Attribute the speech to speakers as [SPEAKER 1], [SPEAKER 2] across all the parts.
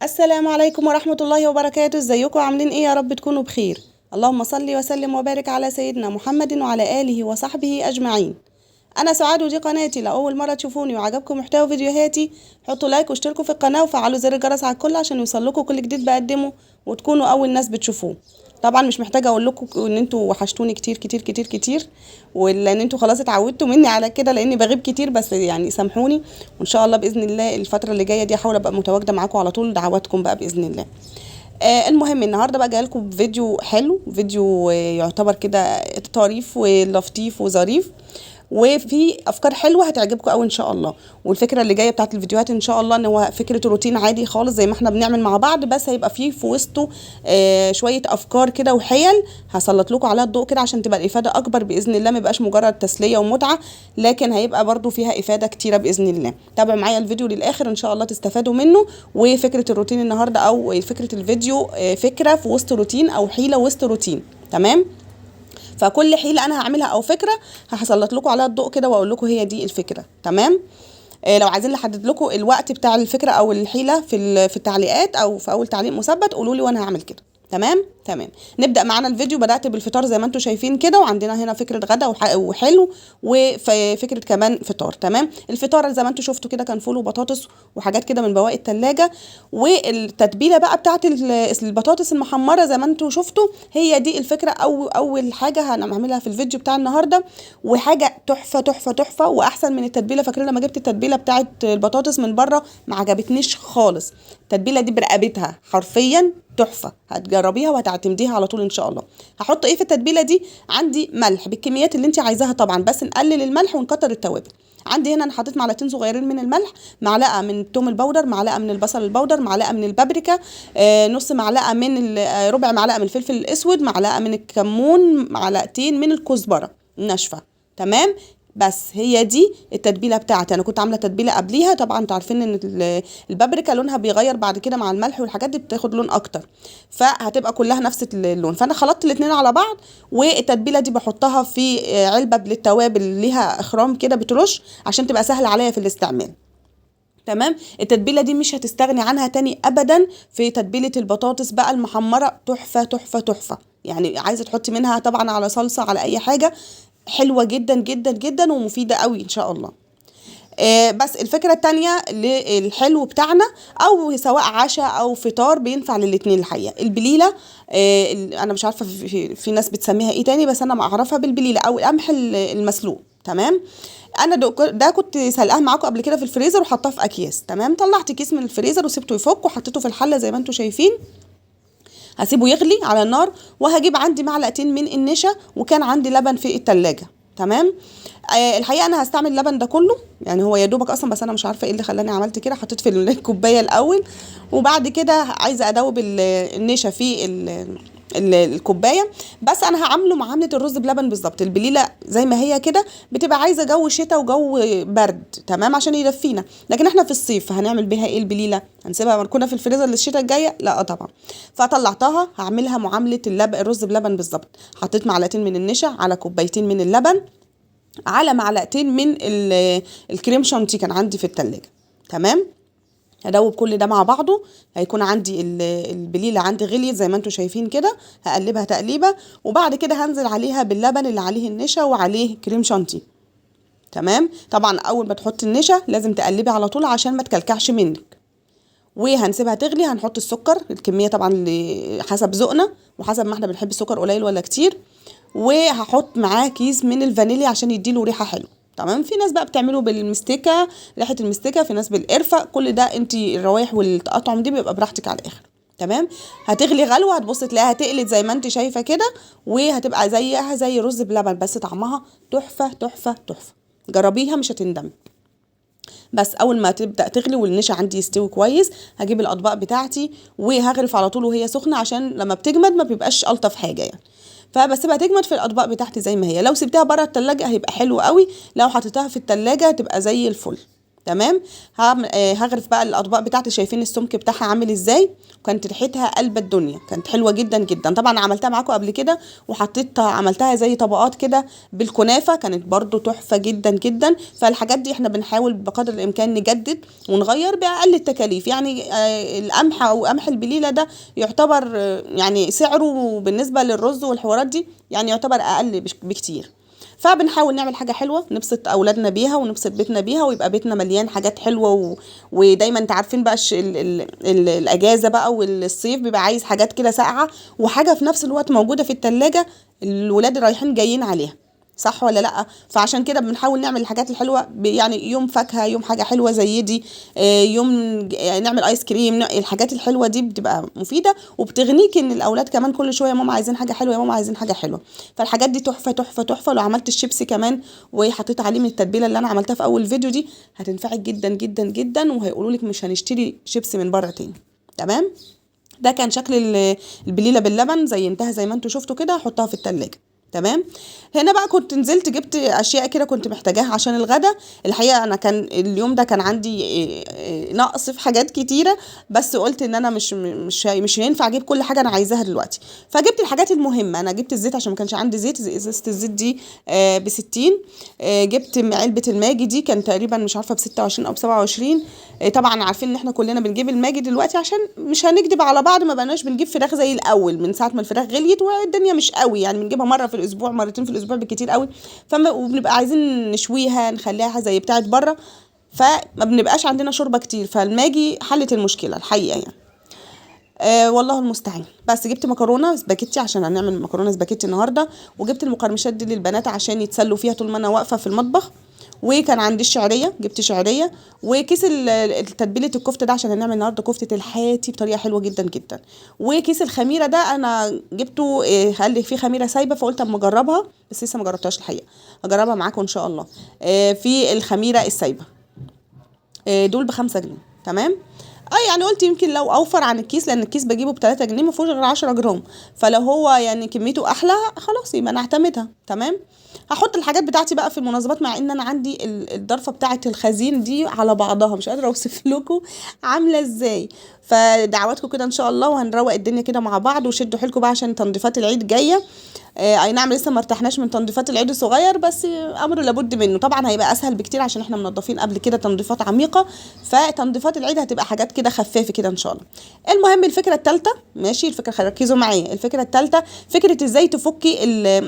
[SPEAKER 1] السلام عليكم ورحمة الله وبركاته. ازيكم عاملين ايه؟ يا رب تكونوا بخير. اللهم صل وسلم وبارك على سيدنا محمد وعلى آله وصحبه أجمعين. أنا سعاد ودي قناتي. لو أول مرة تشوفوني وعجبكم محتوى فيديوهاتي حطوا لايك واشتركوا في القناة وفعلوا زر الجرس على الكل عشان يوصلكوا كل جديد بقدمه وتكونوا أول ناس بتشوفوه. طبعا مش محتاجة أقول لكم إن انتوا وحشتوني كتير كتير كتير كتير، ولأن انتوا خلاص اتعودتوا مني على كده لأني بغيب كتير، بس يعني سامحوني. وإن شاء الله بإذن الله الفترة اللي جاية دي أحاول أبقى متواجدة معاكم على طول، دعواتكم بقى بإذن الله. المهم النهارده بقى جايلكم فيديو حلو، فيديو يعتبر كده طريف ولطيف وظريف، وفي افكار حلوه هتعجبكم قوي ان شاء الله. والفكره اللي جايه بتاعت الفيديوهات ان شاء الله ان هو فكره روتين عادي خالص زي ما احنا بنعمل مع بعض، بس هيبقى فيه في وسطه شويه افكار كده وحيل هسلط لكم عليها الضوء كده عشان تبقى الافاده اكبر باذن الله، ما يبقاش مجرد تسليه ومتعه، لكن هيبقى برضو فيها افاده كتيره باذن الله. تابعوا معايا الفيديو للاخر ان شاء الله تستفادوا منه. وفكره الروتين النهارده او فكره الفيديو فكره في وسط روتين او حيله وسط روتين، تمام؟ فكل حيله انا هعملها او فكره هسلط لكم عليها الضوء كده واقول لكم هي دي الفكره، تمام؟ لو عايزين نحدد لكم الوقت بتاع الفكره او الحيله في التعليقات او في اول تعليق مثبت قولوا لي وانا هعمل كده. تمام. نبدا معانا الفيديو. بدات بالفطار زي ما انتم شايفين كده، وعندنا هنا فكره غدا وحلو وفكره كمان فطار. تمام. الفطار زي ما انتم شفتوا كده كان فول وبطاطس وحاجات كده من بواقي التلاجة، والتتبيله بقى بتاعت البطاطس المحمره زي ما انتم شفتوا هي دي الفكره او اول حاجه هنعملها في الفيديو بتاع النهارده، وحاجه تحفه تحفه تحفه واحسن من التتبيله. فاكرين لما جبت التتبيله بتاعت البطاطس من بره ما عجبتنيش خالص، التتبيله دي برقبتها حرفيا تحفه، هتجربيها وهتعتمديها على طول ان شاء الله. هحط ايه في التتبيله دي؟ عندي ملح بالكميات اللي انت عايزاها طبعا، بس نقلل الملح ونكتر التوابل. عندي هنا انا حطيت معلقتين صغيرين من الملح، معلقه من الثوم البودر، معلقه من البصل البودر، معلقه من البابريكا، نص معلقه من ربع معلقه من الفلفل الاسود، معلقه من الكمون، معلقتين من الكزبره الناشفه. تمام. بس هي دي التتبيله بتاعتي. انا كنت عامله تتبيله قبليها، طبعا انتوا عارفين ان البابريكا لونها بيغير بعد كده مع الملح والحاجات دي بتاخد لون اكتر، فهتبقى كلها نفس اللون. فانا خلطت الاثنين على بعض، والتتبيله دي بحطها في علبه للتوابل ليها اخرام كده بترش عشان تبقى سهله عليا في الاستعمال. تمام. التتبيله دي مش هتستغني عنها تاني ابدا في تتبيله البطاطس بقى المحمره، تحفه تحفه تحفه. يعني عايزه تحطي منها طبعا على صلصه على اي حاجه، حلوه جدا جدا جدا ومفيده قوي ان شاء الله. بس الفكره التانية للحلو بتاعنا او سواء عشاء او فطار بينفع للاتنين الحقيقه. البليله، انا مش عارفه في ناس بتسميها ايه تاني، بس انا معرفها بالبليله او القمح المسلوق. تمام. انا ده كنت سلقاه معاكم قبل كده في الفريزر وحطاه في اكياس. تمام. طلعت كيس من الفريزر وسبته يفك وحطيته في الحله زي ما انتم شايفين. هسيبه يغلي على النار، وهجيب عندي معلقتين من النشا، وكان عندي لبن في التلاجة. تمام. الحقيقه انا هستعمل اللبن ده كله، يعني هو يا دوبك اصلا، بس انا مش عارفه ايه اللي خلاني عملت كده. حطيت في الكوبايه الاول، وبعد كده عايزه ادوب النشا في الكوبايه. بس انا هعمله معامله الرز بلبن بالظبط. البليله زي ما هي كده بتبقى عايزه جو شتاء وجو برد، تمام، عشان يدفينا. لكن احنا في الصيف هنعمل بيها ايه البليله؟ هنسيبها كنا في الفريزر للشتاء الجايه؟ لا طبعا. فطلعتها هعملها معامله الرز بلبن بالظبط. حطيت معلقتين من النشا على كوبايتين من اللبن على معلقتين من الكريم شانتيه كان عندي في التلاجة. تمام. هدوب كل ده مع بعضه. هيكون عندي البليله عندي غليت زي ما انتم شايفين كده، هقلبها تقليبه، وبعد كده هنزل عليها باللبن اللي عليه النشا وعليه كريم شانتيه. تمام. طبعا اول ما تحطي النشا لازم تقلبي على طول عشان ما تكلكعش منك، وهنسيبها تغلي. هنحط السكر الكميه طبعا حسب ذوقنا وحسب ما احنا بنحب السكر قليل ولا كتير، وهحط معاه كيس من الفانيليا عشان يديله ريحه حلوه. تمام. في ناس بقى بتعمله بالمستكه، ريحه المستكه، في ناس بالقرفه، كل ده انت الروايح والتقطعم دي بيبقى براحتك على الاخر. تمام. هتغلي غلوه، هتبص تلاقيها تقلت زي ما انت شايفه كده، وهتبقى زيها زي رز بلبن بس طعمها تحفه تحفه تحفه. جربيها مش هتندمي. بس اول ما تبدا تغلي والنشا عندي يستوي كويس، هجيب الاطباق بتاعتي وهغرف على طول وهي سخنه عشان لما بتجمد ما بيبقاش الطف حاجه يعني. فبسيبها تجمد في الاطباق بتاعتي زي ما هي. لو سبتها بره التلاجة هيبقى حلو قوي، لو حطيتها في التلاجة هتبقى زي الفل. تمام. هغرف بقى الاطباق بتاعتي، شايفين السمك بتاعها عامل ازاي، كانت ريحتها قلب الدنيا، كانت حلوه جدا جدا. طبعا عملتها معاكم قبل كده عملتها زي طبقات كده بالكنافه، كانت برضو تحفه جدا جدا. فالحاجات دي احنا بنحاول بقدر الامكان نجدد ونغير باقل التكاليف. يعني القمح او قمح البليله ده يعتبر يعني سعره بالنسبه للرز والحوارات دي يعني يعتبر اقل بكتير. فبنحاول نعمل حاجه حلوه نبسط اولادنا بيها ونبسط بيتنا بيها، ويبقى بيتنا مليان حاجات حلوه ودايما انت عارفين بقى الاجازه بقى والصيف بيبقى عايز حاجات كده ساقعه، وحاجه في نفس الوقت موجوده في التلاجة الولاد رايحين جايين عليها، صح ولا لا؟ فعشان كده بنحاول نعمل الحاجات الحلوه يعني يوم فاكهه، يوم حاجه حلوه زي دي، يوم نعمل ايس كريم. الحاجات الحلوه دي بتبقى مفيده وبتغنيك ان الاولاد كمان كل شويه ماما عايزين حاجه حلوه، يا ماما عايزين حاجه حلوه. فالحاجات دي تحفه تحفه تحفه. لو عملت الشيبسي كمان وحطيت عليه من التتبيله اللي انا عملتها في اول فيديو دي هتنفعك جدا جدا جدا، وهيقولوا لك مش هنشتري شيبسي من بره تاني. تمام. ده كان شكل البليله باللبن، زينتها زي ما انتوا شفتوا كده، هحطها في التلاجة. تمام. هنا بقى كنت نزلت جبت اشياء كده كنت محتاجاها عشان الغدا. الحقيقه انا كان اليوم ده كان عندي نقص في حاجات كتيره، بس قلت ان انا مش هينفع اجيب كل حاجه انا عايزاها دلوقتي، فجبت الحاجات المهمه. انا جبت الزيت عشان ما كانش عندي زيت، ازازه الزيت دي ب60. جبت علبه الماجي دي كان تقريبا مش عارفه ب26 او ب27. طبعا عارفين ان احنا كلنا بنجيب الماجي دلوقتي عشان مش هنكدب على بعض، ما بقناش بنجيب فراخ زي الاول من ساعه ما الفراخ غليت والدنيا مش قوي، يعني بنجيبها مره في الاسبوع مرتين في الاسبوع بالكتير قوي، وبنبقى عايزين نشويها نخليها زي بتاعه بره، فما بنبقاش عندنا شوربه كتير. فالماجي حلت المشكله الحقيقه يعني. والله المستعان. بس جبت مكرونه سباكيتي عشان هنعمل مكرونه سباكيتي النهارده، وجبت المقرمشات دي للبنات عشان يتسلوا فيها طول ما انا واقفه في المطبخ. وكان عندي الشعريه، جبت شعريه، وكيس تتبيله الكفته ده عشان هنعمل النهارده كفته الحاتي بطريقه حلوه جدا جدا. وكيس الخميره ده انا جبته قال لي في خميره سايبه، فقلت اما اجربها، بس لسه ما جربتهاش الحقيقه، هجربها معاكم ان شاء الله. في الخميره السايبه دول ب5 جنيه. تمام. يعني قلت يمكن لو اوفر عن الكيس، لان الكيس بجيبه ب3 جنيه ما فيهوش غير 10 جرام، فلو هو يعني كميته احلى خلاص يبقى انا اعتمدها. تمام. هحط الحاجات بتاعتي بقى في المناسبات، مع ان انا عندي الضرفه بتاعه الخزين دي على بعضها مش قادره اوصف لكم عامله ازاي. فدعواتكم كده ان شاء الله، وهنروق الدنيا كده مع بعض، وشدوا حيلكم بقى عشان تنظيفات العيد جايه. اي نعم لسه ما ارتحناش من تنظيفات العيد الصغير، بس امر لابد منه. طبعا هيبقى اسهل بكتير عشان احنا منظفين قبل كده تنظيفات عميقه، فتنظيفات العيد هتبقى حاجات كده خفافه كده ان شاء الله. المهم الفكره الثالثه، ماشي، الفكره ركزوا معايا. الفكره الثالثه فكره ازاي تفكي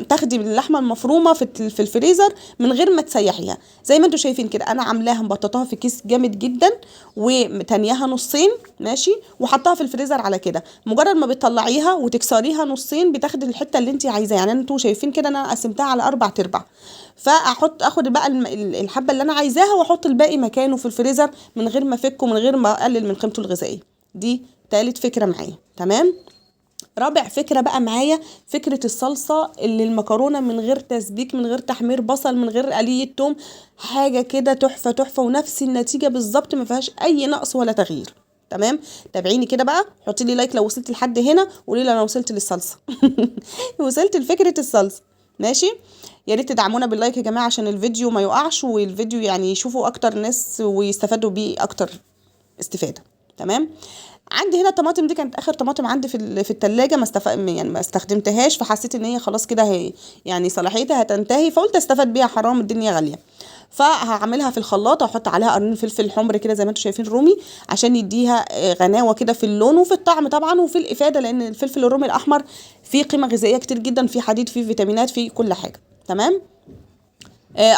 [SPEAKER 1] تاخدي اللحمه المفرومه في الفريزر من غير ما تسيحيها. زي ما انتم شايفين كده انا عاملاها مبططاها في كيس جامد جدا، وتانياها نصين، ماشي، وحطها في الفريزر على كده. مجرد ما بتطلعيها وتكسريها نصين بتاخدي الحته اللي انت عايزاها. يعني انتوا شايفين كده انا قسمتها على 4 ارباع، اخد بقى الحبه اللي انا عايزاها واحط الباقي مكانه في الفريزر من غير ما افكه، من غير ما اقلل من قيمته الغذائيه. دي تالت فكره معايا. تمام. رابع فكرة بقى معايا فكرة الصلصة اللي المكرونة من غير تسبيك، من غير تحمير بصل، من غير قلية توم، حاجة كده تحفة تحفة، ونفس النتيجة بالظبط ما فيهاش أي نقص ولا تغيير. تمام. تابعيني كده بقى، حطي لي لايك لو وصلت لحد هنا، وقولي لي انا وصلت للصلصه وصلت لفكره الصلصه. ماشي. يا ريت تدعمونا باللايك يا جماعه عشان الفيديو ما يقعش، والفيديو يعني يشوفوا اكتر ناس ويستفادوا بيه اكتر استفاده. تمام. عندي هنا الطماطم دي كانت اخر طماطم عندي في التلاجة، يعني ما استخدمتهاش، فحسيت ان هي خلاص كده هي يعني صلاحيتها هتنتهي، فقلت استفاد بيها، حرام الدنيا غاليه. فهعملها في الخلاط، هحط عليها قرنين فلفل حمر كده زي ما انتم شايفين رومي، عشان يديها غناوه كده في اللون وفي الطعم طبعا وفي الافاده، لان الفلفل الرومي الاحمر فيه قيمه غذائيه كتير جدا، فيه حديد، فيه فيتامينات، فيه كل حاجه. تمام.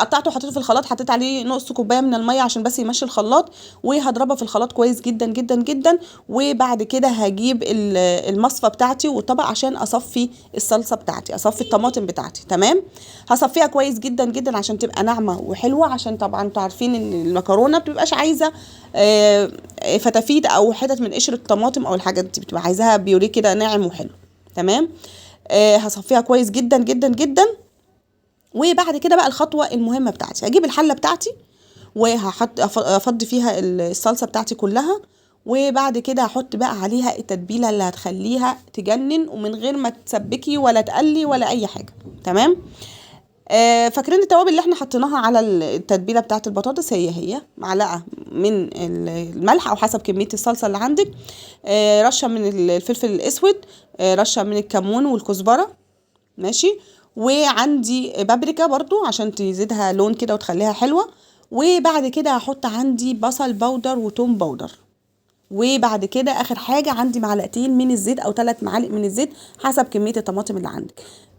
[SPEAKER 1] قطعته وحطيته في الخلاط، حطيت عليه نص كوبايه من الميه عشان بس يمشي الخلاط، وهضربها في الخلاط كويس جدا جدا جدا. وبعد كده هجيب المصفى بتاعتي والطبق عشان اصفي الصلصه بتاعتي، اصفي الطماطم بتاعتي. تمام. هصفيها كويس جدا جدا عشان تبقى ناعمه وحلوه، عشان طبعا انتوا عارفين ان المكرونه بتبقاش عايزه فتافيت او حتت من قشر الطماطم او الحاجات دي، بتبقى عايزاها بيوريه كده ناعم وحلو. تمام. هصفيها كويس جدا جدا جدا. وبعد كده بقى الخطوه المهمه بتاعتي، هجيب الحله بتاعتي وهحط افضي فيها الصلصه بتاعتي كلها، وبعد كده هحط بقى عليها التتبيله اللي هتخليها تجنن، ومن غير ما تسبكي ولا تقلي ولا اي حاجه. تمام. فاكرين التوابل اللي احنا حطيناها على التتبيله بتاعه البطاطس؟ هي معلقه من الملح او حسب كميه الصلصه اللي عندك، رشه من الفلفل الاسود، رشه من الكمون والكزبره، ماشي. وعندي بابريكا برضو عشان تزيدها لون كده وتخليها حلوه. وبعد كده هحط عندي بصل باودر وتوم باودر. وبعد كده اخر حاجه عندي معلقتين من الزيت او 3 معالق من الزيت حسب كميه الطماطم اللي عندك.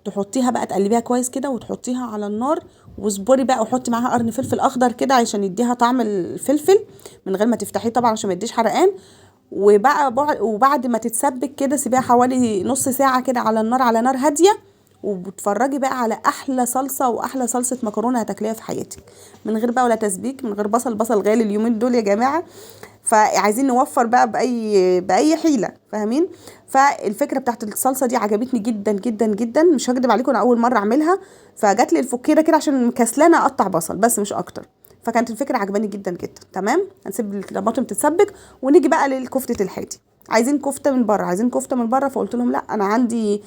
[SPEAKER 1] تحطيها بقى تقلبيها كويس كده وتحطيها على النار، واصبري بقى وحطي معاها قرن فلفل اخضر كده عشان يديها طعم الفلفل من غير ما تفتحيه طبعا عشان ما يديش حرقان. وبعد ما تتسبك كده سيبيها حوالي نص ساعه كده على النار، على نار هاديه. وبتفرجي بقى على احلى صلصه واحلى صلصه مكرونه هتاكليها في حياتك، من غير بقى ولا تسبيك، من غير بصل غالي اليومين دول يا جماعه، فعايزين نوفر بقى باي حيله، فاهمين؟ فالفكره بتاعت الصلصه دي عجبتني جدا جدا جدا، مش هكدب عليكم انا اول مره اعملها، فجات لي الفكيره كده عشان كسلانه اقطع بصل بس مش اكتر. فكانت الفكره عجباني جدا جدا. تمام، هنسيب الطماطم تتسبك ونيجي بقى للكفته الحادي. عايزين كفته من بره، عايزين كفته من بره، فقلت لهم لا انا عندي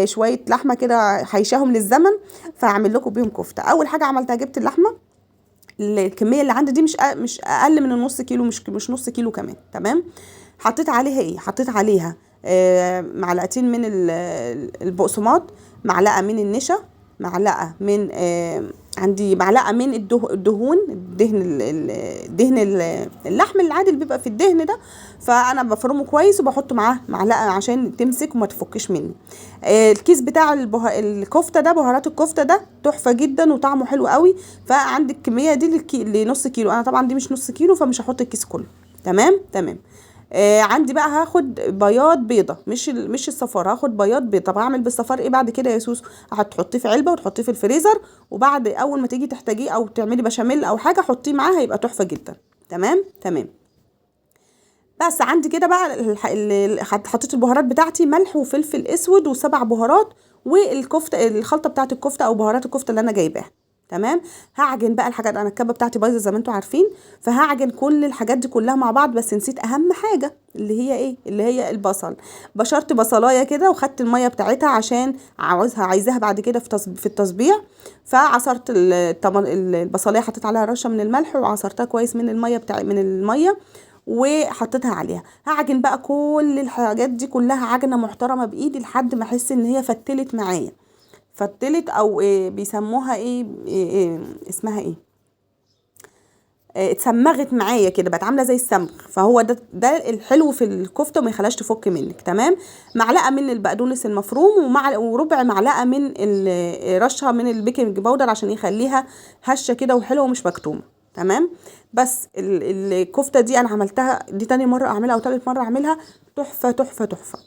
[SPEAKER 1] شويه لحمه كده هيشاهم للزمن، فهعمل لكم بيهم كفته. اول حاجه عملتها جبت اللحمه، الكميه اللي عندي دي مش اقل من النص كيلو، مش نص كيلو كمان. تمام، حطيت عليها ايه؟ حطيت عليها معلقتين من البقسماط، معلقه من النشا، معلقه من عندي معلقه من الدهن اللحم العادي اللي بيبقى في الدهن ده، فانا بفرمه كويس وبحط معاه معلقه عشان تمسك وما تفكش مني. الكيس بتاع الكفته ده، بهارات الكفته ده تحفه جدا وطعمه حلو قوي. فعندك الكميه دي لنص كيلو، انا طبعا دي مش نص كيلو فمش هحط الكيس كله. تمام تمام. عندي بقى هاخد بياض بيضه، مش الصفار، هاخد بياض بيضه. طب هعمل بالصفار ايه بعد كده يا سوس؟ هتحطيه في علبه وتحطيه في الفريزر، وبعد اول ما تيجي تحتاجيه او تعملي بشاميل او حاجه حطيه معاه هيبقى تحفه جدا. تمام تمام. بس عندي كده بقى حطيت البهارات بتاعتي، ملح وفلفل اسود و7 بهارات، والكفته الخلطه بتاعت الكفته او بهارات الكفته اللي انا جايباها. تمام، هعجن بقى الحاجات، انا الكبه بتاعتي بايظه زي ما انتم عارفين، فهعجن كل الحاجات دي كلها مع بعض. بس نسيت اهم حاجه اللي هي ايه؟ اللي هي البصل. بشرت بصلايه كده وخدت الميه بتاعتها عشان عايزاها بعد كده في التصبيع. فعصرت البصلايه، حطيت عليها رشه من الملح وعصرتها كويس من الميه وحطيتها عليها. هعجن بقى كل الحاجات دي كلها عجنه محترمه بايدي لحد ما احس ان هي فتلت معايا، فتلت او بيسموها اسمها ايه، اتسمغت معايا كده، بقت عامله زي السمغ. فهو ده الحلو في الكفته وما يخليهاش تفك منك. تمام، معلقه من البقدونس المفروم وربع معلقه من رشه من البيكنج باودر عشان يخليها هشه كده وحلوه ومش مكتومه. تمام، بس الكفته دي انا عملتها، دي تاني مره اعملها او تالت مره اعملها، تحفه تحفه تحفه.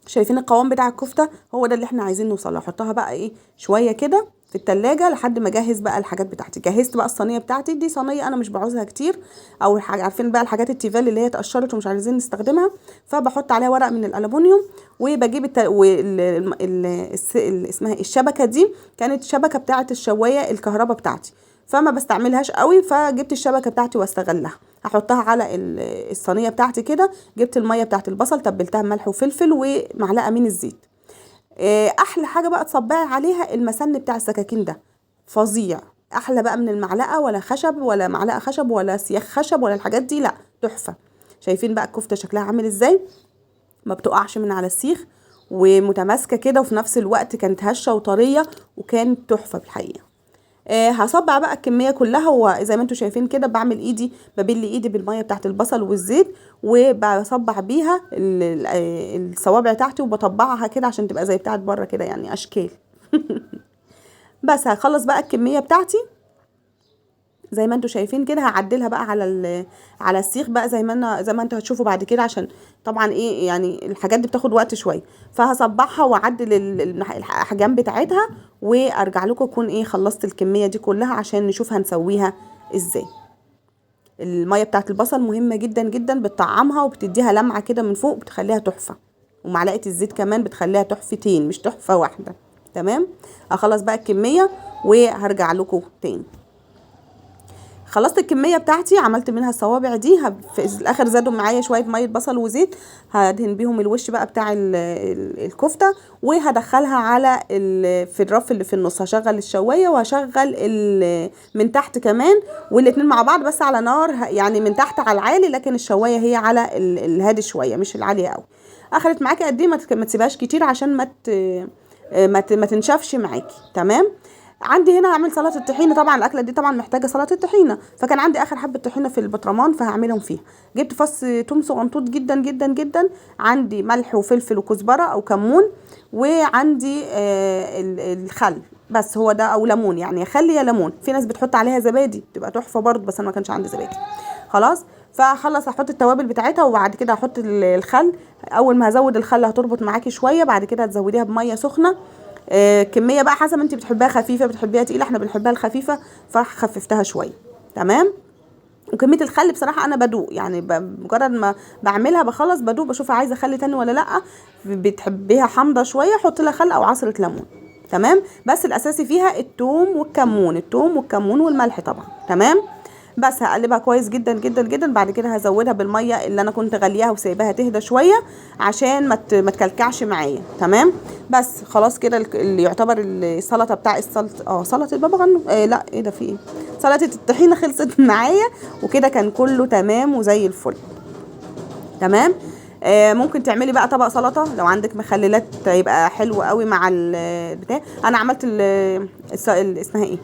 [SPEAKER 1] شايفين القوام بتاع الكفته؟ هو ده اللي احنا عايزين نوصل له. احطها بقى شويه كده في التلاجة لحد ما اجهز بقى الحاجات بتاعتي. جهزت بقى الصينيه بتاعتي، دي صينيه انا مش بعوزها كتير، او عارفين بقى الحاجات التيفال اللي هي اتقشرت ومش عايزين نستخدمها، فبحط عليها ورق من الالومنيوم. وبجيب اسمها الشبكه دي، كانت شبكه بتاعه الشوايه الكهرباء بتاعتي، فما بستعملهاش قوي، فجبت الشبكه بتاعتي واستغلها. هحطها على الصينيه بتاعتي كده. جبت الميه بتاعت البصل، تبلتها بملح وفلفل ومعلقه من الزيت. احلى حاجه بقى تصبعي عليها المسن بتاع السكاكين ده، فظيع. احلى بقى من المعلقه، ولا خشب ولا معلقه خشب ولا سياخ خشب ولا الحاجات دي، لا تحفه. شايفين بقى الكفته شكلها عامل ازاي؟ ما بتقعش من على السيخ ومتماسكه كده، وفي نفس الوقت كانت هشه وطريه وكانت تحفه بالحقيقه. هصبع بقى الكميه كلها، وزي ما انتم شايفين كده ببل ايدي بالميه بتاعت البصل والزيت، وبصبع بيها الصوابع بتاعتي، وبطبعها كده عشان تبقى زي بتاعت بره كده، يعني اشكال. بس هخلص بقى الكميه بتاعتي زي ما انتم شايفين كده، هعدلها بقى على السيخ بقى زي ما انتم هتشوفوا بعد كده، عشان طبعا يعني الحاجات دي بتاخد وقت شويه. فهصبعها واعدل الاحجام بتاعتها، وارجع لكم اكون خلصت الكميه دي كلها عشان نشوف هنسويها ازاي. الميه بتاعت البصل مهمه جدا جدا، بتطعمها وبتديها لمعه كده من فوق، بتخليها تحفه. ومعلقه الزيت كمان بتخليها تحفتين مش تحفه واحده. تمام، هخلص بقى الكميه وهرجع لكم تاني. خلصت الكميه بتاعتي، عملت منها الصوابع دي. في الاخر زادوا معايا شويه ميه بصل وزيت، هدهن بيهم الوش بقى بتاع الكفته، وهدخلها على في الرف اللي في النص. هشغل الشوايه وهشغل من تحت كمان، والاتنين مع بعض بس على نار يعني من تحت على العالي، لكن الشوايه هي على الهادي شويه مش العاليه قوي. اخدت معاكي قد ايه؟ ما تسيبهاش كتير عشان ما تنشفش معاكي. تمام. عندي هنا هعمل سلطه الطحينه. طبعا الاكله دي طبعا محتاجه سلطه الطحينه، فكان عندي اخر حبه طحينه في البطرمان فهعملهم فيها. جبت فص توم صغنطوط جدا جدا جدا، عندي ملح وفلفل وكزبره او كمون، وعندي الخل بس هو ده، او ليمون يعني، يا خل يا ليمون. في ناس بتحط عليها زبادي بتبقى تحفه برضه، بس انا ما كانش عندي زبادي. خلاص، فخلص احط التوابل بتاعتها، وبعد كده هحط الخل. اول ما هزود الخل هتربط معاكي شويه، بعد كده هتزوديها بميه سخنه. كميه بقى حسب انت بتحبيها خفيفه بتحبيها تقيله، احنا بنحبها الخفيفه فخففتها شويه. تمام. وكميه الخل بصراحه انا بدوق يعني، مجرد ما بعملها بخلص بدوق بشوفها عايزه خل تاني ولا لا. بتحبيها حامضه شويه حط لها خل او عصره ليمون. تمام. بس الاساسي فيها الثوم والكمون والملح طبعا. تمام. بس هقلبها كويس جدا جدا جدا. بعد كده هزودها بالميه اللي انا كنت غليها وسايباها تهدى شويه عشان ما تكلكعش معايا. تمام. بس خلاص كده اللي يعتبر السلطه بتاع سلطه البابا غنوج. لا ايه ده، في ايه؟ سلطه الطحينه خلصت معايا، وكده كان كله تمام وزي الفل. تمام. ممكن تعملي بقى طبق سلطه لو عندك مخللات، يبقى حلو قوي مع البتاع. انا عملت اسمها ايه،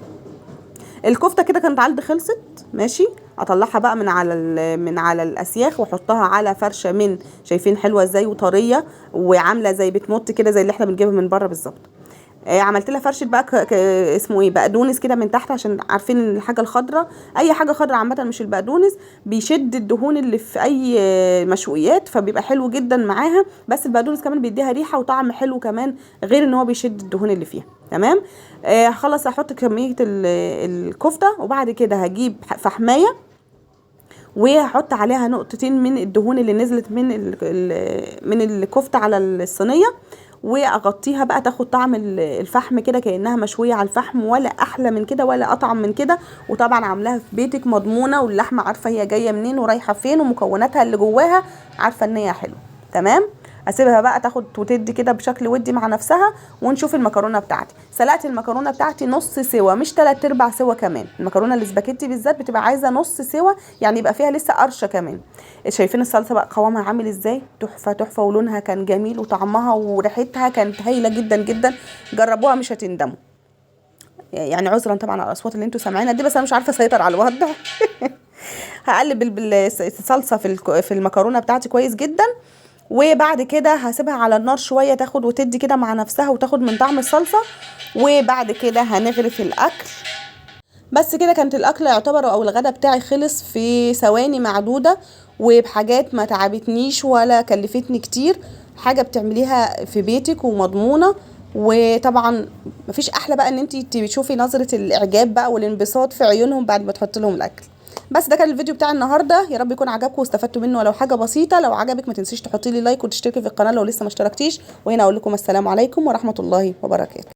[SPEAKER 1] الكفته كده كانت عندي خلصت. ماشي. اطلعها بقى من على الاسياخ واحطها على فرشه من، شايفين حلوه ازاي وطريه وعامله زي بتمط كده زي اللي احنا بنجيبها من بره بالظبط. عملت لها فرشه بقى اسمه ايه، بقدونس كده من تحت، عشان عارفين ان الحاجه الخضراء، اي حاجه خضراء عامه مش البقدونس، بيشد الدهون اللي في اي مشويات فبيبقى حلو جدا معاها. بس البقدونس كمان بيديها ريحه وطعم حلو كمان، غير ان هو بيشد الدهون اللي فيها. تمام. خلاص احط كميه الكفته، وبعد كده هجيب فحمايه وهحط عليها نقطتين من الدهون اللي نزلت من الكفته على الصينيه، واغطيها بقى تاخد طعم الفحم كده كانها مشويه على الفحم، ولا احلى من كده ولا اطعم من كده. وطبعا عاملاها في بيتك مضمونه، واللحمه عارفه هي جايه منين ورايحه فين ومكوناتها اللي جواها، عارفه ان هي حلوه. تمام. اسيبها بقى تاخد وتدي كده بشكل ودي مع نفسها، ونشوف المكرونه بتاعتي. سلقت المكرونه بتاعتي نص سوا مش 3/4 سوا كمان. المكرونه الاسباجيتي بالذات بتبقى عايزه نص سوا، يعني يبقى فيها لسه قرشه كمان. شايفين الصلصه بقى قوامها عامل ازاي؟ تحفه تحفه، ولونها كان جميل، وطعمها وريحتها كانت هايله جدا جدا. جربوها مش هتندموا. يعني عذرا طبعا على الاصوات اللي انتوا سامعينها دي، بس انا مش عارفه اسيطر على الوضع. هقلب الصلصه في المكرونه بتاعتي كويس جدا، وبعد كده هسيبها على النار شويه تاخد وتدي كده مع نفسها وتاخد من طعم الصلصه. وبعد كده هنغرف الاكل. بس كده كانت الاكل يعتبر او الغدا بتاعي خلص في ثواني معدوده، وبحاجات ما تعبتنيش ولا كلفتني كتير. حاجه بتعمليها في بيتك ومضمونه. وطبعا مفيش احلى بقى ان انت تشوفي نظره الاعجاب بقى والانبساط في عيونهم بعد ما تحط لهم الاكل. بس ده كان الفيديو بتاع النهارده، يا رب يكون عجبكم واستفدتوا منه ولو حاجه بسيطه. لو عجبك ما تنسيش تحطي لي لايك وتشتركي في القناه لو لسه ما اشتركتيش. وهنا اقول لكم السلام عليكم ورحمه الله وبركاته.